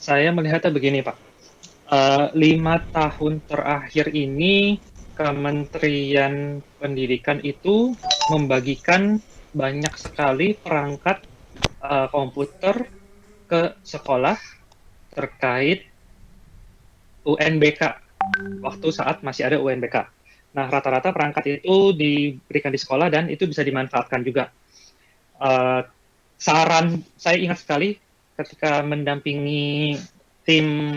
Saya melihatnya begini, Pak. 5 tahun terakhir ini Kementerian Pendidikan itu membagikan banyak sekali perangkat komputer ke sekolah terkait UNBK waktu saat masih ada UNBK. Nah, rata-rata perangkat itu diberikan di sekolah dan itu bisa dimanfaatkan juga. Uh, Saran saya ingat sekali ketika mendampingi tim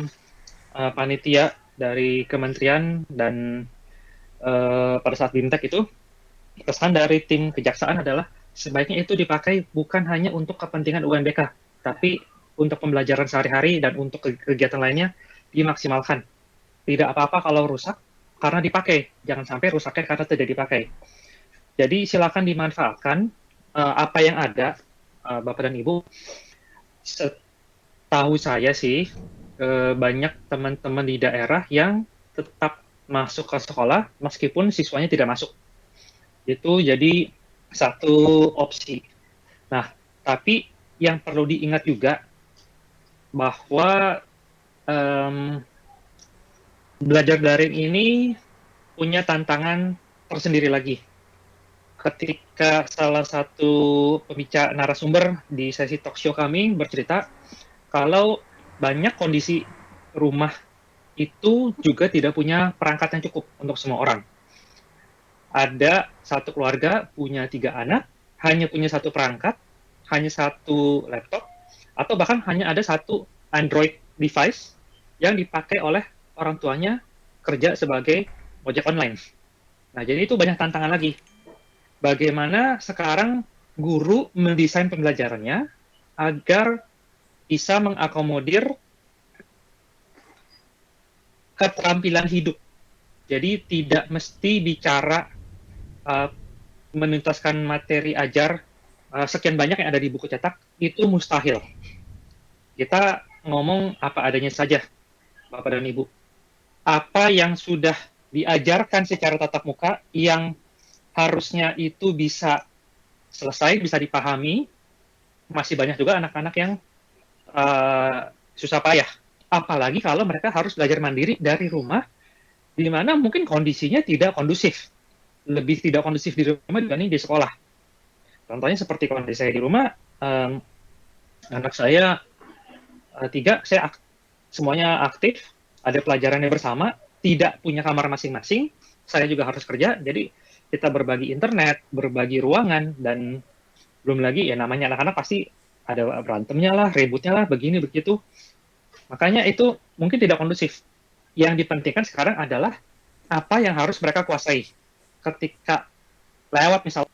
panitia dari kementerian dan pada saat BIMTEK itu pesan dari tim kejaksaan adalah sebaiknya itu dipakai bukan hanya untuk kepentingan UNBK, tapi untuk pembelajaran sehari-hari dan untuk kegiatan lainnya dimaksimalkan. Tidak apa-apa kalau rusak karena dipakai, jangan sampai rusaknya karena tidak dipakai. Jadi silakan dimanfaatkan apa yang ada, Bapak dan Ibu. Setahu saya sih banyak teman-teman di daerah yang tetap masuk ke sekolah meskipun siswanya tidak masuk. Itu jadi satu opsi. Nah, tapi yang perlu diingat juga bahwa um, belajar daring ini punya tantangan tersendiri lagi. Ketika salah satu pembicara narasumber di sesi talk show kami bercerita kalau banyak kondisi rumah itu juga tidak punya perangkat yang cukup untuk semua orang. Ada satu keluarga punya 3 anak, hanya punya satu perangkat, hanya satu laptop, atau bahkan hanya ada satu Android device yang dipakai oleh orang tuanya kerja sebagai ojek online. Nah, jadi itu banyak tantangan lagi. Bagaimana sekarang guru mendesain pembelajarannya agar bisa mengakomodir keterampilan hidup. Jadi tidak mesti bicara uh, menuntaskan materi ajar sekian banyak yang ada di buku cetak, itu mustahil. Kita ngomong apa adanya saja, Bapak dan Ibu. Apa yang sudah diajarkan secara tatap muka yang harusnya itu bisa selesai, bisa dipahami, masih banyak juga anak-anak yang susah payah. Apalagi kalau mereka harus belajar mandiri dari rumah, di mana mungkin kondisinya tidak kondusif. Lebih tidak kondusif di rumah dibanding di sekolah. Contohnya seperti kondisi saya di rumah, um, anak saya 3, semuanya aktif, ada pelajarannya bersama, tidak punya kamar masing-masing, saya juga harus kerja, jadi kita berbagi internet, berbagi ruangan, dan belum lagi ya namanya anak-anak pasti ada berantemnya lah, ributnya lah, begini begitu. Makanya itu mungkin tidak kondusif. Yang dipentingkan sekarang adalah apa yang harus mereka kuasai. Ketika lewat misalnya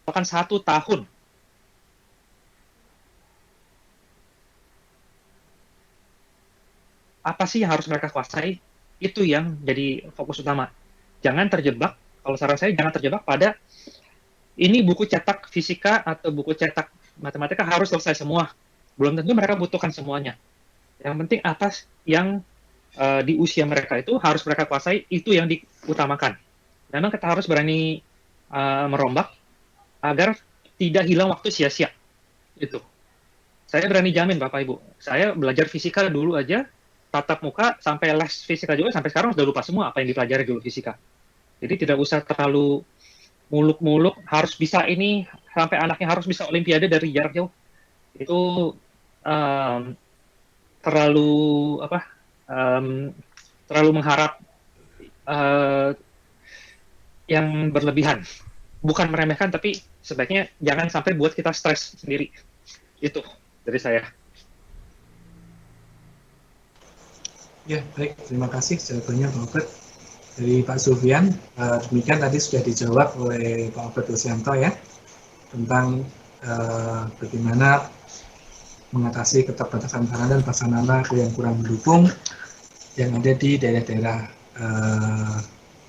bahkan 1 tahun, apa sih yang harus mereka kuasai? Itu yang jadi fokus utama. Jangan terjebak, kalau saran saya jangan terjebak pada ini buku cetak fisika atau buku cetak matematika harus selesai semua. Belum tentu mereka butuhkan semuanya. Yang penting atas yang di usia mereka itu harus mereka kuasai, itu yang diutamakan. Memang kita harus berani merombak agar tidak hilang waktu sia-sia. Itu. Saya berani jamin Bapak Ibu. Saya belajar fisika dulu aja, tatap muka, sampai les fisika juga, sampai sekarang sudah lupa semua apa yang dipelajari dulu fisika. Jadi tidak usah terlalu muluk-muluk, harus bisa ini, sampai anaknya harus bisa olimpiade dari jarak jauh. Itu um, terlalu apa? Um, terlalu mengharap uh, yang berlebihan. Bukan meremehkan, tapi sebaiknya jangan sampai buat kita stres sendiri. Itu dari saya. Ya, baik. Terima kasih jawabannya, Pak Albert. dari Pak Sufyan. Demikian tadi sudah dijawab oleh Pak Albert Osianto ya, tentang bagaimana mengatasi keterbatasan sarana dan prasarana yang kurang mendukung yang ada di daerah-daerah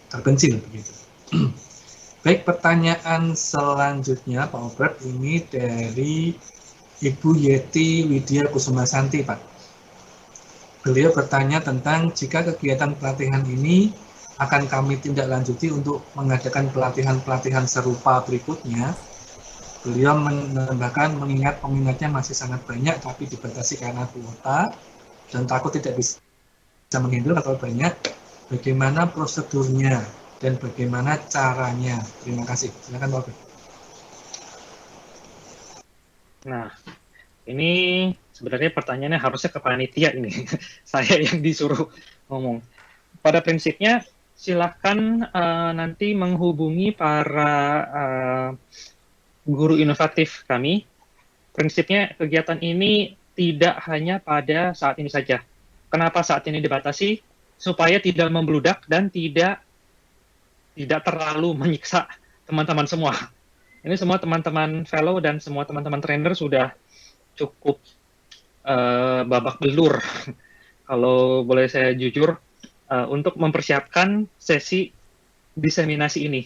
terpencil begitu. Baik, pertanyaan selanjutnya Pak Albert ini dari Ibu Yeti Widya Kusuma Santi, Pak. Beliau bertanya tentang jika kegiatan pelatihan ini akan kami tindak lanjuti untuk mengadakan pelatihan-pelatihan serupa berikutnya. Beliau menambahkan mengingat peminatnya masih sangat banyak tapi dibatasi karena kuota dan takut tidak bisa menghandle atau banyak, bagaimana prosedurnya dan bagaimana caranya. Terima kasih. Silakan Pak. Nah, ini sebenarnya pertanyaannya harusnya ke panitia ini. Saya yang disuruh ngomong. Pada prinsipnya, silakan nanti menghubungi para guru inovatif kami. Prinsipnya kegiatan ini tidak hanya pada saat ini saja. Kenapa saat ini dibatasi? Supaya tidak membludak dan tidak terlalu menyiksa teman-teman semua. Ini semua teman-teman fellow dan semua teman-teman trainer sudah cukup babak belur, kalau boleh saya jujur, untuk mempersiapkan sesi diseminasi ini.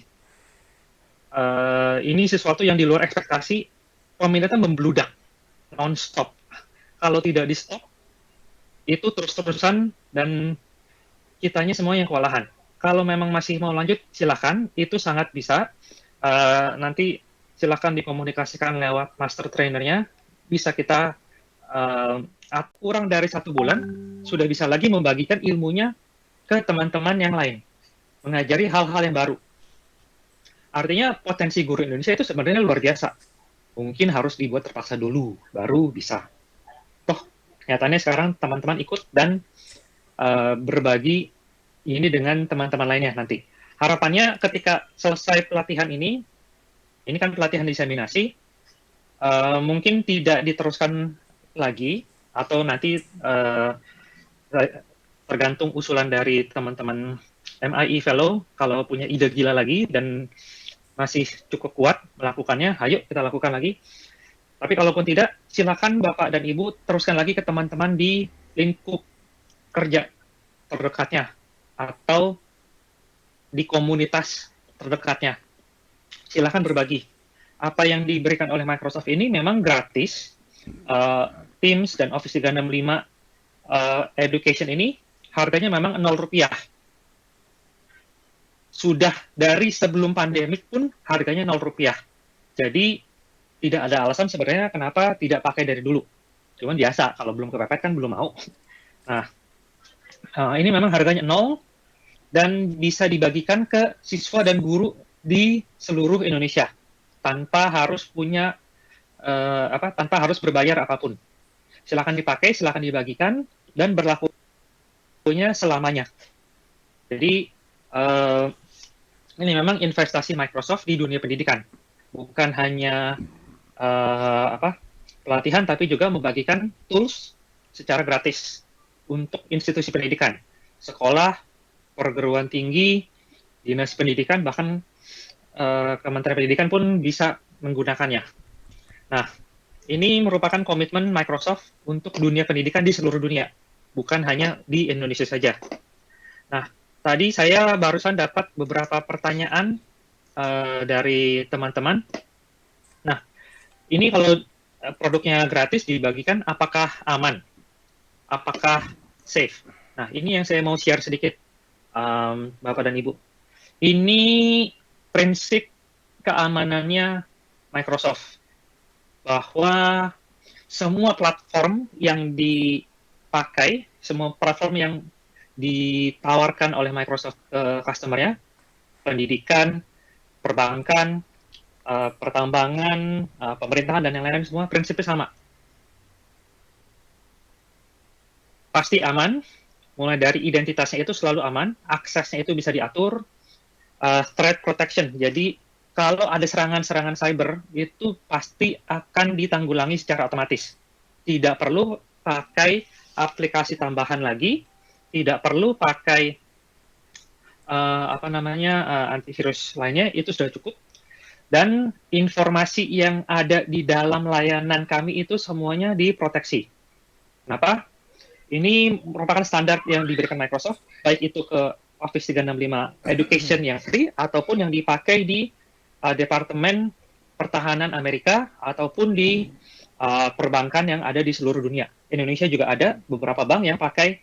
Ini sesuatu yang di luar ekspektasi, peminatnya membludak, non-stop. Kalau tidak di-stop, itu terus-terusan dan kitanya semua yang kewalahan. Kalau memang masih mau lanjut, silakan, itu sangat bisa. Nanti silakan dikomunikasikan lewat master trainernya, bisa kita kurang dari 1 bulan, sudah bisa lagi membagikan ilmunya ke teman-teman yang lain, mengajari hal-hal yang baru. Artinya potensi guru Indonesia itu sebenarnya luar biasa. Mungkin harus dibuat terpaksa dulu, baru bisa. Toh, nyatanya sekarang teman-teman ikut dan berbagi ini dengan teman-teman lainnya nanti. Harapannya ketika selesai pelatihan ini kan pelatihan diseminasi, mungkin tidak diteruskan lagi, atau nanti tergantung usulan dari teman-teman MIE Fellow, kalau punya ide gila lagi dan masih cukup kuat melakukannya, ayo kita lakukan lagi. Tapi kalaupun tidak, silakan Bapak dan Ibu teruskan lagi ke teman-teman di lingkup kerja terdekatnya atau di komunitas terdekatnya. Silakan berbagi. Apa yang diberikan oleh Microsoft ini memang gratis. Teams dan Office 365 Education ini harganya memang Rp0. Sudah dari sebelum pandemik pun harganya Rp0. Jadi tidak ada alasan sebenarnya kenapa tidak pakai dari dulu. Cuman biasa, kalau belum kepepet kan belum mau. Nah, ini memang harganya 0 dan bisa dibagikan ke siswa dan guru di seluruh Indonesia tanpa harus punya tanpa harus berbayar apapun. Silakan dipakai, silakan dibagikan dan berlakunya selamanya. Jadi ini memang investasi Microsoft di dunia pendidikan, bukan hanya pelatihan, tapi juga membagikan tools secara gratis untuk institusi pendidikan, sekolah, perguruan tinggi, dinas pendidikan, bahkan Kementerian Pendidikan pun bisa menggunakannya. Nah, ini merupakan komitmen Microsoft untuk dunia pendidikan di seluruh dunia, bukan hanya di Indonesia saja. Nah, tadi saya barusan dapat beberapa pertanyaan dari teman-teman. Nah, ini kalau produknya gratis dibagikan, apakah aman? Apakah safe? Nah, ini yang saya mau share sedikit, Bapak dan Ibu. Ini prinsip keamanannya Microsoft, bahwa semua platform yang dipakai, semua platform yang ditawarkan oleh Microsoft ke customer-nya, pendidikan, perbankan, pertambangan, pemerintahan, dan yang lain-lain semua, prinsipnya sama. Pasti aman, mulai dari identitasnya itu selalu aman, aksesnya itu bisa diatur, threat protection, jadi kalau ada serangan-serangan cyber, itu pasti akan ditanggulangi secara otomatis. Tidak perlu pakai aplikasi tambahan lagi, tidak perlu pakai antivirus lainnya itu sudah cukup. Dan informasi yang ada di dalam layanan kami itu semuanya diproteksi. Kenapa? Ini merupakan standar yang diberikan Microsoft, baik itu ke Office 365 Education yang free, ataupun yang dipakai di Departemen Pertahanan Amerika, ataupun di perbankan yang ada di seluruh dunia. Indonesia juga ada beberapa bank yang pakai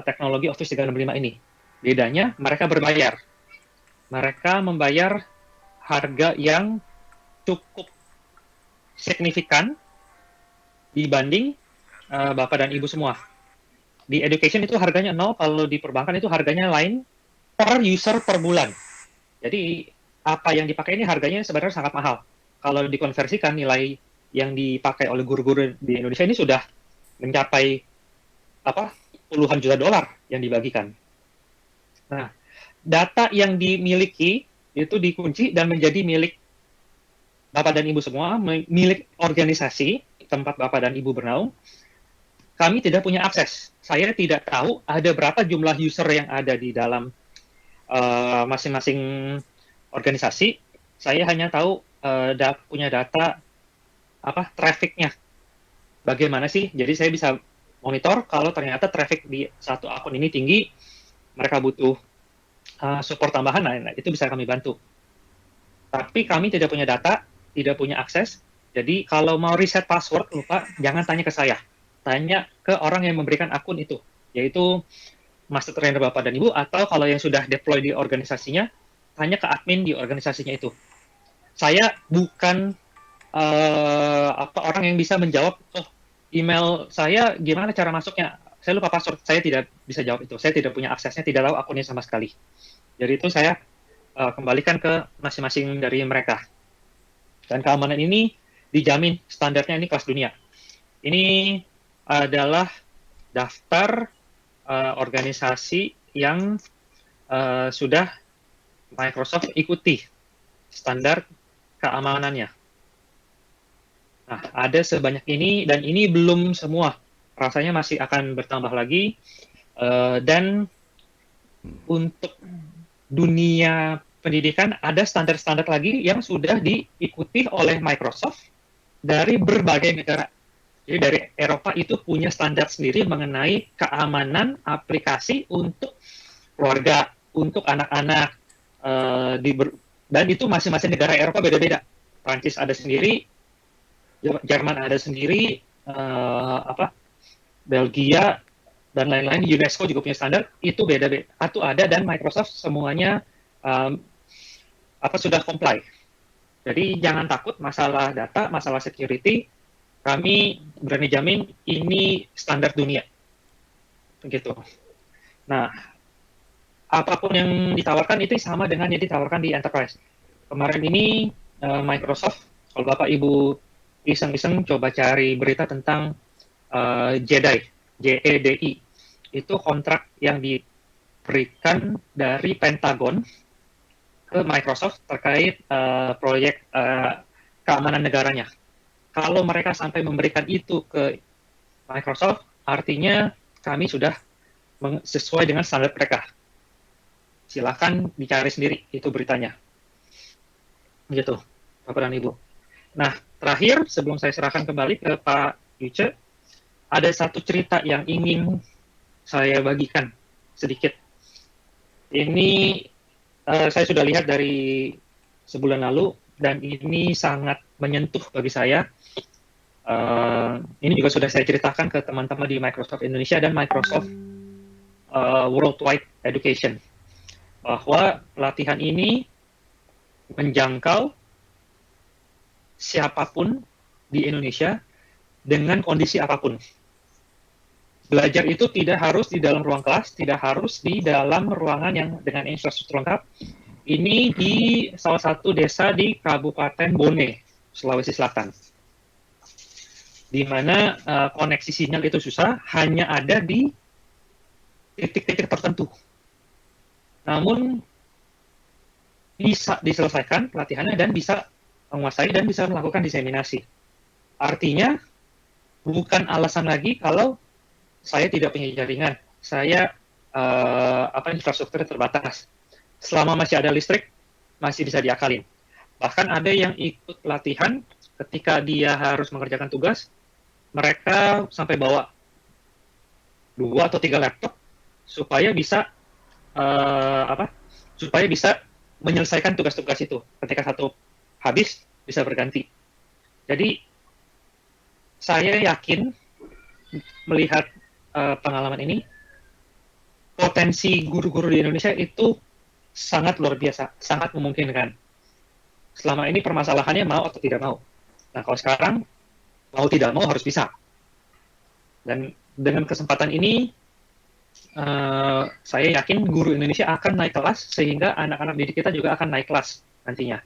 teknologi Office 365 ini. Bedanya, mereka berbayar. Mereka membayar harga yang cukup signifikan dibanding Bapak dan Ibu semua. Di education itu harganya 0, kalau di perbankan itu harganya lain per user per bulan. Jadi apa yang dipakai ini harganya sebenarnya sangat mahal. Kalau dikonversikan nilai yang dipakai oleh guru-guru di Indonesia ini sudah mencapai puluhan juta dolar yang dibagikan. Nah, data yang dimiliki itu dikunci dan menjadi milik Bapak dan Ibu semua, milik organisasi tempat Bapak dan Ibu bernaung. Kami tidak punya akses. Saya tidak tahu ada berapa jumlah user yang ada di dalam masing-masing organisasi. Saya hanya tahu punya data traffic-nya. Bagaimana sih? Jadi saya bisa monitor kalau ternyata traffic di satu akun ini tinggi, mereka butuh support tambahan, nah itu bisa kami bantu. Tapi kami tidak punya data, tidak punya akses. Jadi kalau mau reset password lupa, jangan tanya ke saya. Tanya ke orang yang memberikan akun itu, yaitu master trainer Bapak dan Ibu, atau kalau yang sudah deploy di organisasinya, tanya ke admin di organisasinya itu. Saya bukan orang yang bisa menjawab, email saya gimana cara masuknya, saya lupa password, saya tidak bisa jawab itu. Saya tidak punya aksesnya, tidak tahu akunnya sama sekali. Jadi itu saya kembalikan ke masing-masing dari mereka. Dan keamanan ini dijamin, standarnya ini kelas dunia. Ini adalah daftar organisasi yang sudah Microsoft ikuti standar keamanannya. Nah, ada sebanyak ini, dan ini belum semua. Rasanya masih akan bertambah lagi. Dan untuk dunia pendidikan, ada standar-standar lagi yang sudah diikuti oleh Microsoft dari berbagai negara. Jadi dari Eropa itu punya standar sendiri mengenai keamanan aplikasi untuk keluarga, untuk anak-anak, dan itu masing-masing negara Eropa beda-beda. Prancis ada sendiri, Jerman ada sendiri, Belgia dan lain-lain, UNESCO juga punya standar, itu beda-beda. Satu ada, dan Microsoft semuanya sudah comply. Jadi jangan takut masalah data, masalah security, kami berani jamin ini standar dunia. Begitu. Nah, apapun yang ditawarkan itu sama dengan yang ditawarkan di enterprise. Kemarin ini Microsoft, kalau Bapak Ibu iseng-iseng coba cari berita tentang JEDI, JEDI, itu kontrak yang diberikan dari Pentagon ke Microsoft terkait proyek keamanan negaranya. Kalau mereka sampai memberikan itu ke Microsoft, artinya kami sudah sesuai dengan standar mereka. Silahkan dicari sendiri, itu beritanya. Begitu, Bapak dan Ibu. Nah, terakhir, sebelum saya serahkan kembali ke Pak Yuce, ada satu cerita yang ingin saya bagikan sedikit. Ini saya sudah lihat dari sebulan lalu, dan ini sangat menyentuh bagi saya. Ini juga sudah saya ceritakan ke teman-teman di Microsoft Indonesia dan Microsoft Worldwide Education, bahwa pelatihan ini menjangkau siapapun di Indonesia dengan kondisi apapun. Belajar itu tidak harus di dalam ruang kelas, tidak harus di dalam ruangan yang dengan infrastruktur lengkap. Ini di salah satu desa di Kabupaten Bone, Sulawesi Selatan, di mana koneksi sinyal itu susah, hanya ada di titik-titik tertentu. Namun bisa diselesaikan pelatihannya dan bisa menguasai dan bisa melakukan diseminasi. Artinya bukan alasan lagi kalau saya tidak punya jaringan, saya infrastruktur terbatas. selama masih ada listrik, masih bisa diakalin. Bahkan ada yang ikut latihan ketika dia harus mengerjakan tugas, mereka sampai bawa 2 atau 3 laptop supaya bisa supaya bisa menyelesaikan tugas-tugas itu. Ketika satu habis, bisa berganti. Jadi saya yakin melihat pengalaman ini, potensi guru-guru di Indonesia itu sangat luar biasa, sangat memungkinkan. Selama ini permasalahannya mau atau tidak mau. Nah, kalau sekarang mau tidak mau harus bisa. Dan dengan kesempatan ini, saya yakin guru Indonesia akan naik kelas sehingga anak-anak didik kita juga akan naik kelas nantinya.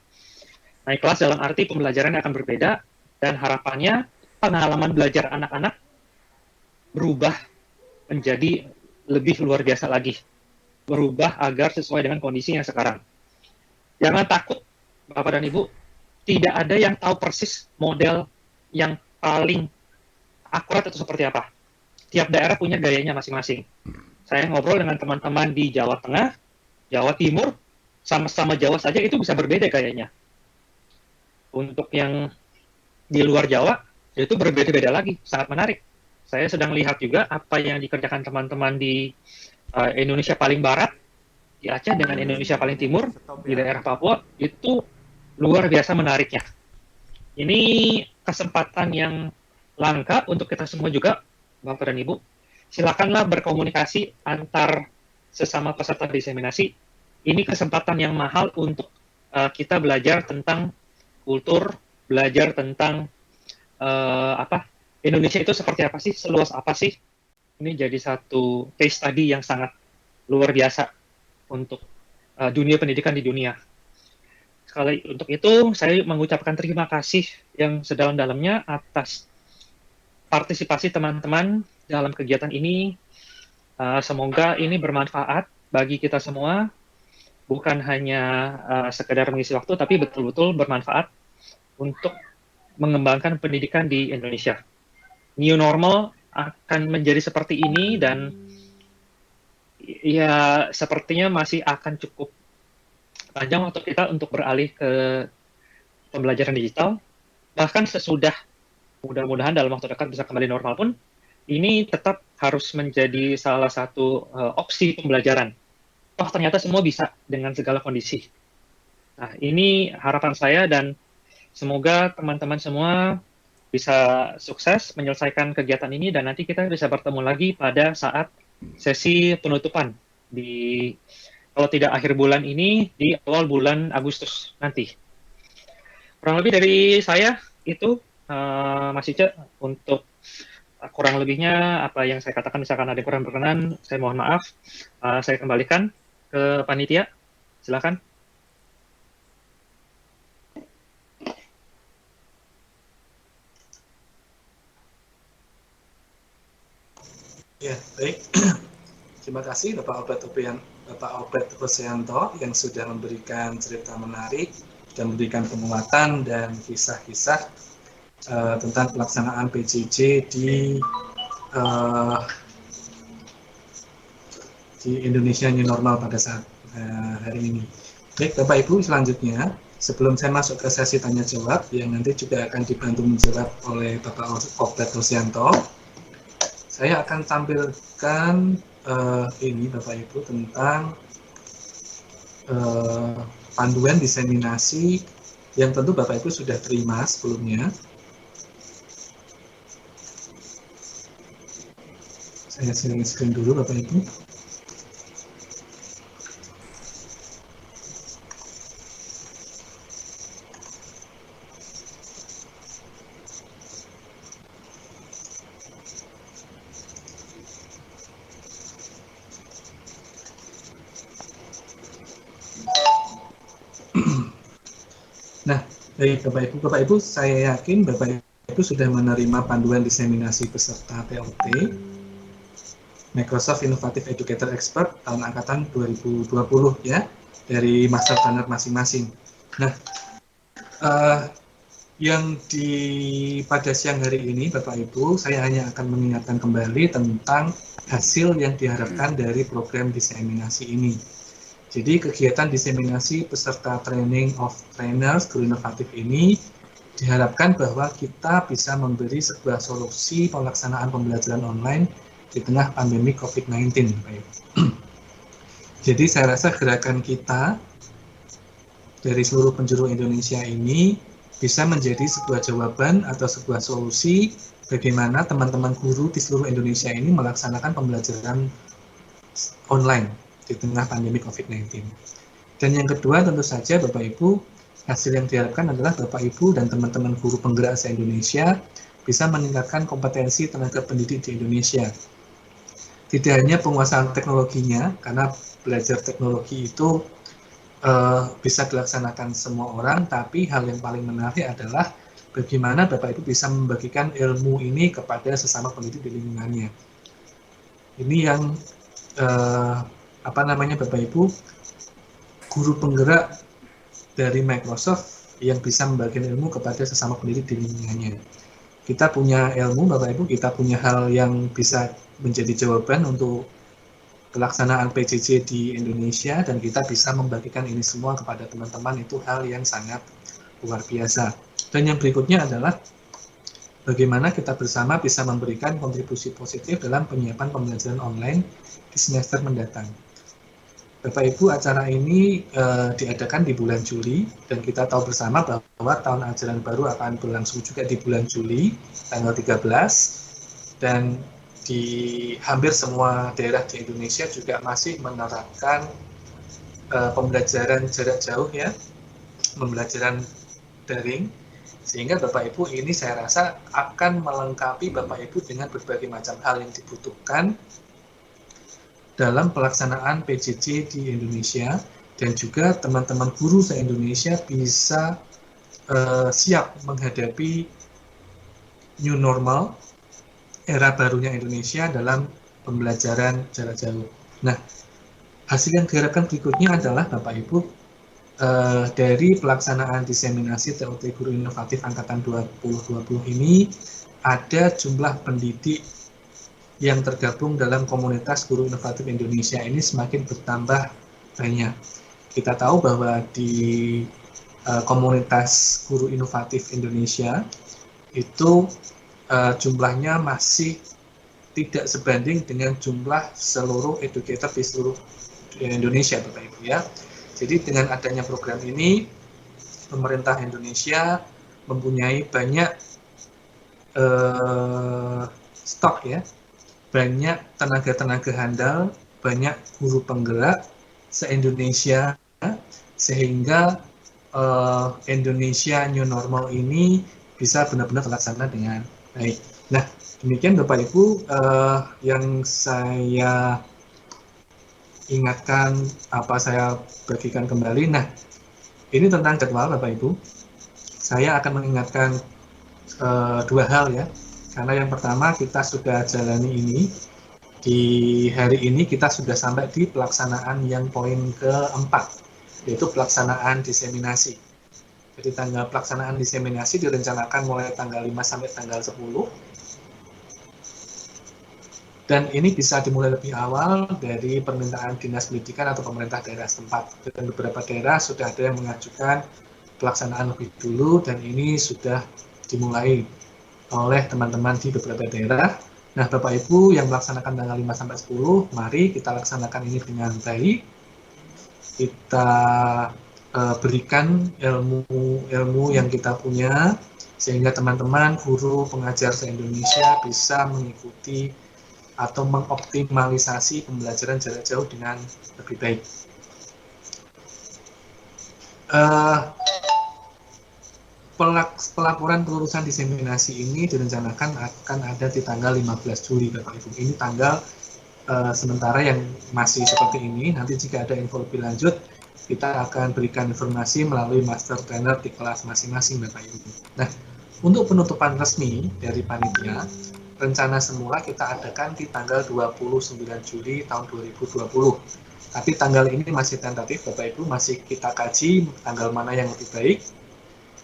Naik kelas dalam arti pembelajaran akan berbeda dan harapannya pengalaman belajar anak-anak berubah menjadi lebih luar biasa lagi. Berubah agar sesuai dengan kondisi yang sekarang. Jangan takut, Bapak dan Ibu, tidak ada yang tahu persis model yang paling akurat itu seperti apa. Tiap daerah punya gayanya masing-masing. Saya ngobrol dengan teman-teman di Jawa Tengah, Jawa Timur, sama-sama Jawa saja itu bisa berbeda gayanya. Untuk yang di luar Jawa, itu berbeda-beda lagi, sangat menarik. Saya sedang lihat juga apa yang dikerjakan teman-teman di Indonesia paling barat, di Aceh dengan Indonesia paling timur, di daerah Papua, itu luar biasa menariknya. Ini kesempatan yang langka untuk kita semua juga, Bapak dan Ibu. Silakanlah berkomunikasi antar sesama peserta diseminasi. Ini kesempatan yang mahal untuk kita belajar tentang kultur, belajar tentang Indonesia itu seperti apa sih, seluas apa sih. Ini jadi satu case study yang sangat luar biasa untuk dunia pendidikan di dunia. Sekali untuk itu, saya mengucapkan terima kasih yang sedalam-dalamnya atas partisipasi teman-teman dalam kegiatan ini. Semoga ini bermanfaat bagi kita semua, bukan hanya sekedar mengisi waktu, tapi betul-betul bermanfaat untuk mengembangkan pendidikan di Indonesia. New normal akan menjadi seperti ini dan ya sepertinya masih akan cukup panjang waktu kita untuk beralih ke pembelajaran digital. Bahkan sesudah, mudah-mudahan dalam waktu dekat bisa kembali normal pun, ini tetap harus menjadi salah satu opsi pembelajaran. Oh, ternyata semua bisa dengan segala kondisi. Nah, ini harapan saya dan semoga teman-teman semua bisa sukses menyelesaikan kegiatan ini dan nanti kita bisa bertemu lagi pada saat sesi penutupan di, kalau tidak akhir bulan ini, di awal bulan Agustus nanti. Kurang lebih dari saya itu, Mas Ica, untuk kurang lebihnya apa yang saya katakan misalkan ada yang kurang berkenan, saya mohon maaf. Saya kembalikan ke panitia. Silakan. Ya, baik. Terima kasih Bapak Obed Rosianto yang sudah memberikan cerita menarik dan memberikan penguatan dan kisah-kisah tentang pelaksanaan PJJ di Indonesia New Normal pada saat hari ini. Baik, Bapak Ibu, selanjutnya sebelum saya masuk ke sesi tanya jawab yang nanti juga akan dibantu menjawab oleh Bapak Obed Rosianto, saya akan tampilkan ini Bapak Ibu tentang panduan diseminasi yang tentu Bapak Ibu sudah terima sebelumnya. Saya sharing screen dulu Bapak Ibu. Nah, baik Bapak Ibu, saya yakin Bapak Ibu sudah menerima panduan diseminasi peserta POT Microsoft Innovative Educator Expert tahun angkatan 2020 ya, dari master planner masing-masing. Nah, yang pada siang hari ini Bapak Ibu, saya hanya akan mengingatkan kembali tentang hasil yang diharapkan dari program diseminasi ini. Jadi kegiatan diseminasi peserta training of trainers guru inovatif ini diharapkan bahwa kita bisa memberi sebuah solusi pelaksanaan pembelajaran online di tengah pandemi COVID-19. Jadi saya rasa gerakan kita dari seluruh penjuru Indonesia ini bisa menjadi sebuah jawaban atau sebuah solusi bagaimana teman-teman guru di seluruh Indonesia ini melaksanakan pembelajaran online di tengah pandemi COVID-19. Dan yang kedua tentu saja Bapak Ibu, hasil yang diharapkan adalah Bapak Ibu dan teman-teman guru penggerak se-Indonesia bisa meningkatkan kompetensi tenaga pendidik di Indonesia. Tidak hanya penguasaan teknologinya, karena belajar teknologi itu bisa dilaksanakan semua orang, tapi hal yang paling menarik adalah bagaimana Bapak Ibu bisa membagikan ilmu ini kepada sesama pendidik di lingkungannya. Ini yang Bapak Ibu, guru penggerak dari Microsoft yang bisa membagikan ilmu kepada sesama pendidik di lingkungannya. Kita punya ilmu Bapak Ibu, kita punya hal yang bisa menjadi jawaban untuk pelaksanaan PJJ di Indonesia, dan kita bisa membagikan ini semua kepada teman-teman, itu hal yang sangat luar biasa. Dan yang berikutnya adalah bagaimana kita bersama bisa memberikan kontribusi positif dalam penyiapan pembelajaran online di semester mendatang. Bapak Ibu, acara ini diadakan di bulan Juli, dan kita tahu bersama bahwa tahun ajaran baru akan berlangsung juga di bulan Juli, tanggal 13, dan di hampir semua daerah di Indonesia juga masih menerapkan pembelajaran jarak jauh ya, pembelajaran daring, sehingga Bapak Ibu ini saya rasa akan melengkapi Bapak Ibu dengan berbagai macam hal yang dibutuhkan dalam pelaksanaan PJJ di Indonesia, dan juga teman-teman guru se-Indonesia bisa siap menghadapi new normal, era barunya Indonesia dalam pembelajaran jarak jauh. Nah, hasil yang diharapkan berikutnya adalah Bapak Ibu, dari pelaksanaan diseminasi TOT Guru Inovatif Angkatan 2020 ini, ada jumlah pendidik yang tergabung dalam komunitas Guru Inovatif Indonesia ini semakin bertambah banyak. Kita tahu bahwa di komunitas Guru Inovatif Indonesia itu jumlahnya masih tidak sebanding dengan jumlah seluruh educator di seluruh Indonesia, Bapak Ibu ya. Jadi dengan adanya program ini, pemerintah Indonesia mempunyai banyak stok ya, banyak tenaga-tenaga handal, banyak guru penggerak se-Indonesia, sehingga Indonesia New Normal ini bisa benar-benar terlaksana dengan baik. Nah, demikian Bapak Ibu yang saya ingatkan, saya bagikan kembali. Nah, ini tentang jadwal Bapak Ibu. Saya akan mengingatkan dua hal ya, karena yang pertama kita sudah jalani ini, di hari ini kita sudah sampai di pelaksanaan yang poin keempat, yaitu pelaksanaan diseminasi. Jadi tanggal pelaksanaan diseminasi direncanakan mulai tanggal 5 sampai tanggal 10. Dan ini bisa dimulai lebih awal dari permintaan Dinas Pendidikan atau pemerintah daerah setempat. Dan beberapa daerah sudah ada yang mengajukan pelaksanaan lebih dulu, dan ini sudah dimulai oleh teman-teman di beberapa daerah. Nah, Bapak Ibu yang melaksanakan tanggal 5 sampai 10, mari kita laksanakan ini dengan baik. Kita berikan ilmu yang kita punya, sehingga teman-teman guru pengajar se-Indonesia bisa mengikuti atau mengoptimalisasi pembelajaran jarak jauh dengan lebih baik. Pelaporan kelulusan diseminasi ini direncanakan akan ada di tanggal 15 Juli, Bapak Ibu. Ini tanggal sementara yang masih seperti ini. Nanti jika ada info lebih lanjut, kita akan berikan informasi melalui master trainer di kelas masing-masing, Bapak Ibu. Nah, untuk penutupan resmi dari panitia, rencana semula kita adakan di tanggal 29 Juli tahun 2020. Tapi tanggal ini masih tentatif, Bapak Ibu, masih kita kaji tanggal mana yang lebih baik,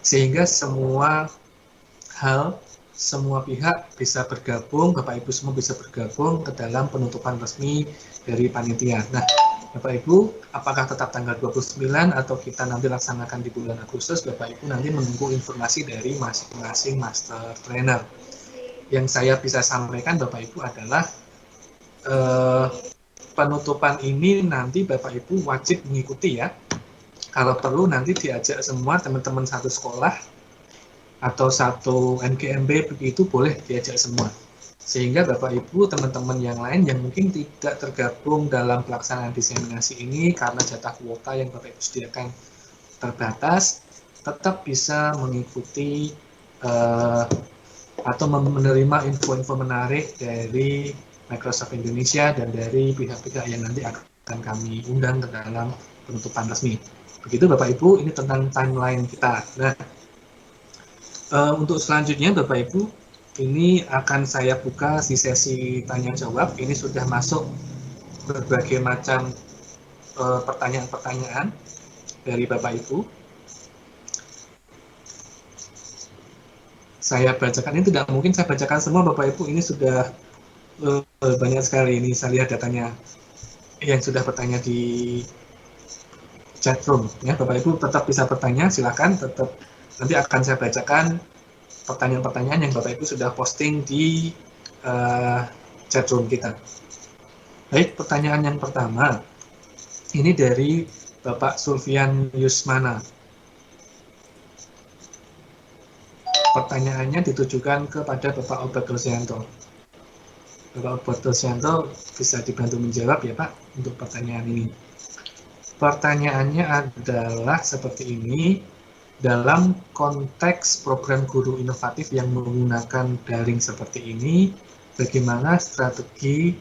sehingga semua hal, semua pihak bisa bergabung, Bapak Ibu semua bisa bergabung ke dalam penutupan resmi dari panitia. Nah, Bapak Ibu, apakah tetap tanggal 29 atau kita nanti laksanakan di bulan Agustus, Bapak Ibu nanti menunggu informasi dari masing-masing master trainer. Yang saya bisa sampaikan Bapak Ibu adalah penutupan ini nanti Bapak Ibu wajib mengikuti ya. Kalau perlu nanti diajak semua teman-teman satu sekolah atau satu NGMB begitu boleh diajak semua. Sehingga Bapak Ibu, teman-teman yang lain yang mungkin tidak tergabung dalam pelaksanaan diseminasi ini karena jatah kuota yang Bapak Ibu sediakan terbatas, tetap bisa mengikuti atau menerima info-info menarik dari Microsoft Indonesia dan dari pihak-pihak yang nanti akan kami undang ke dalam penutupan resmi. Begitu Bapak Ibu, ini tentang timeline kita. Nah, untuk selanjutnya Bapak Ibu, ini akan saya buka di sesi tanya jawab. Ini sudah masuk berbagai macam pertanyaan-pertanyaan dari Bapak Ibu. Saya bacakan, ini tidak mungkin saya bacakan semua Bapak Ibu, ini sudah banyak sekali. Ini saya lihat datanya yang sudah bertanya di chat room. Ya, Bapak Ibu tetap bisa bertanya, silakan. Tetap nanti akan saya bacakan pertanyaan-pertanyaan yang Bapak Ibu sudah posting di chat room kita. Baik, pertanyaan yang pertama, ini dari Bapak Sulfian Yusmana. Pertanyaannya ditujukan kepada Bapak Albert Rosianto. Bapak Albert Rosianto bisa dibantu menjawab ya Pak untuk pertanyaan ini. Pertanyaannya adalah seperti ini. Dalam konteks program guru inovatif yang menggunakan daring seperti ini, bagaimana strategi